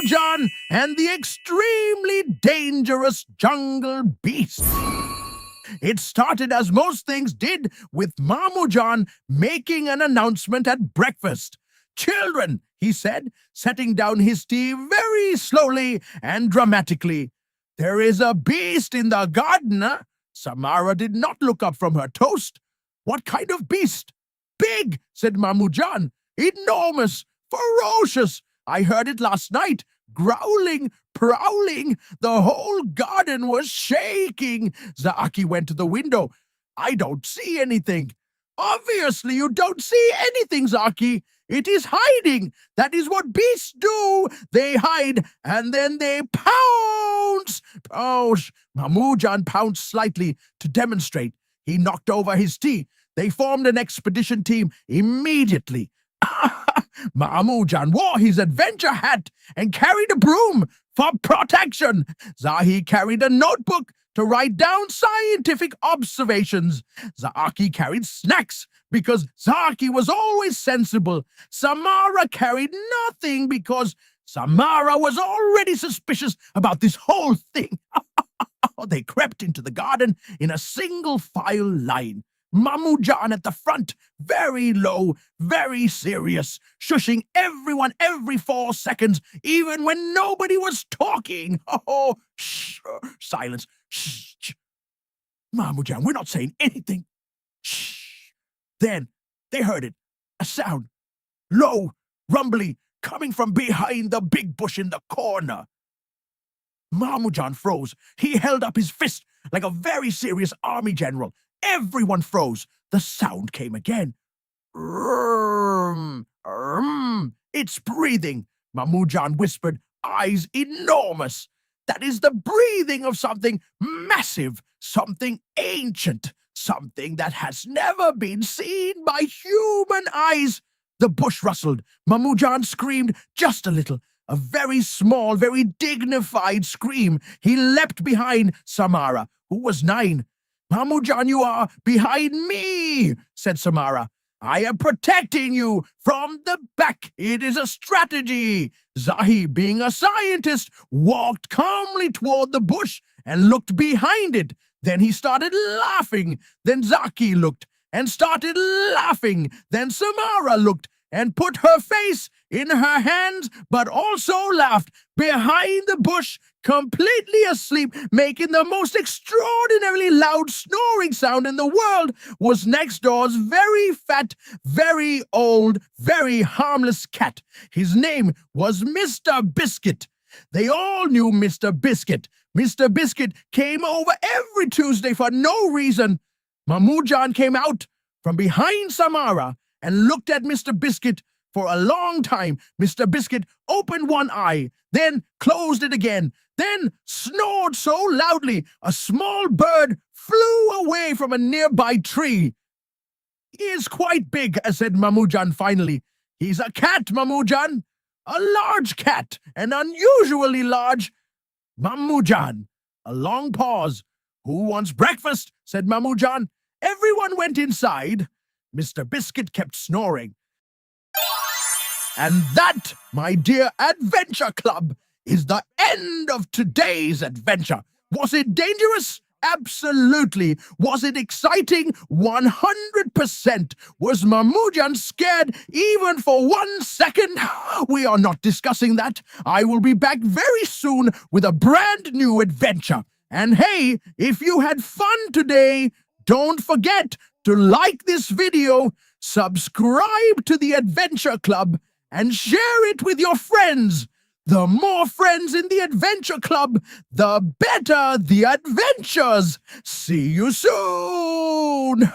Maamujaan and the extremely dangerous jungle beast. It started as most things did, with Maamujaan making an announcement at breakfast. "Children," he said, setting down his tea very slowly and dramatically, "there is a beast in the garden." Samara did not look up from her toast. "What kind of beast?" "Big," said Maamujaan. "Enormous, ferocious. I heard it last night. Growling, prowling. The whole garden was shaking." Zaaki went to the window. "I don't see anything." "Obviously you don't see anything, Zaaki. It is hiding. That is what beasts do. They hide and then they pounce." Maamujaan pounced slightly to demonstrate. He knocked over his tea. They formed an expedition team immediately. Maamujaan wore his adventure hat and carried a broom for protection. Zahi carried a notebook to write down scientific observations. Zaaki carried snacks because Zaaki was always sensible. Samara carried nothing because Samara was already suspicious about this whole thing. They crept into the garden in a single file line. Maamujaan at the front, very low, very serious, shushing everyone every 4 seconds, even when nobody was talking. "Oh, shh, silence. Shh. Maamujaan, we're not saying anything. Shh." Then they heard it, a sound, low, rumbly, coming from behind the big bush in the corner. Maamujaan froze. He held up his fist like a very serious army general. Everyone froze. The sound came again. "It's breathing," Maamujaan whispered, eyes enormous. "That is the breathing of something massive, something ancient, something that has never been seen by human eyes." The bush rustled. Maamujaan screamed just a little. A very small, very dignified scream. He leapt behind Samara, who was 9. "Maamujaan, you are behind me," said Samara. "I am protecting you from the back. It is a strategy." Zahi, being a scientist, walked calmly toward the bush and looked behind it. Then he started laughing. Then Zaki looked and started laughing. Then Samara looked and put her face in her hands, but also laughed. Behind the bush, completely asleep, making the most extraordinarily loud snoring sound in the world, was next door's very fat, very old, very harmless cat. His name was Mr. Biscuit. They all knew Mr. Biscuit. Mr. Biscuit came over every Tuesday for no reason. Maamujaan came out from behind Samara and looked at Mr. Biscuit for a long time. Mr. Biscuit opened one eye, then closed it again, then snored so loudly a small bird flew away from a nearby tree. "He is quite big," said Maamujaan finally. "He's a cat, Maamujaan. A large cat, and unusually large." Maamujaan. A long pause. "Who wants breakfast?" said Maamujaan. Everyone went inside. Mr. Biscuit kept snoring. And that, my dear Adventure Club, is the end of today's adventure. Was it dangerous? Absolutely. Was it exciting? 100%. Was Maamujaan scared even for 1 second? We are not discussing that. I will be back very soon with a brand new adventure. And hey, if you had fun today, don't forget to like this video, subscribe to the Adventure Club, and share it with your friends. The more friends in the Adventure Club, the better the adventures. See you soon!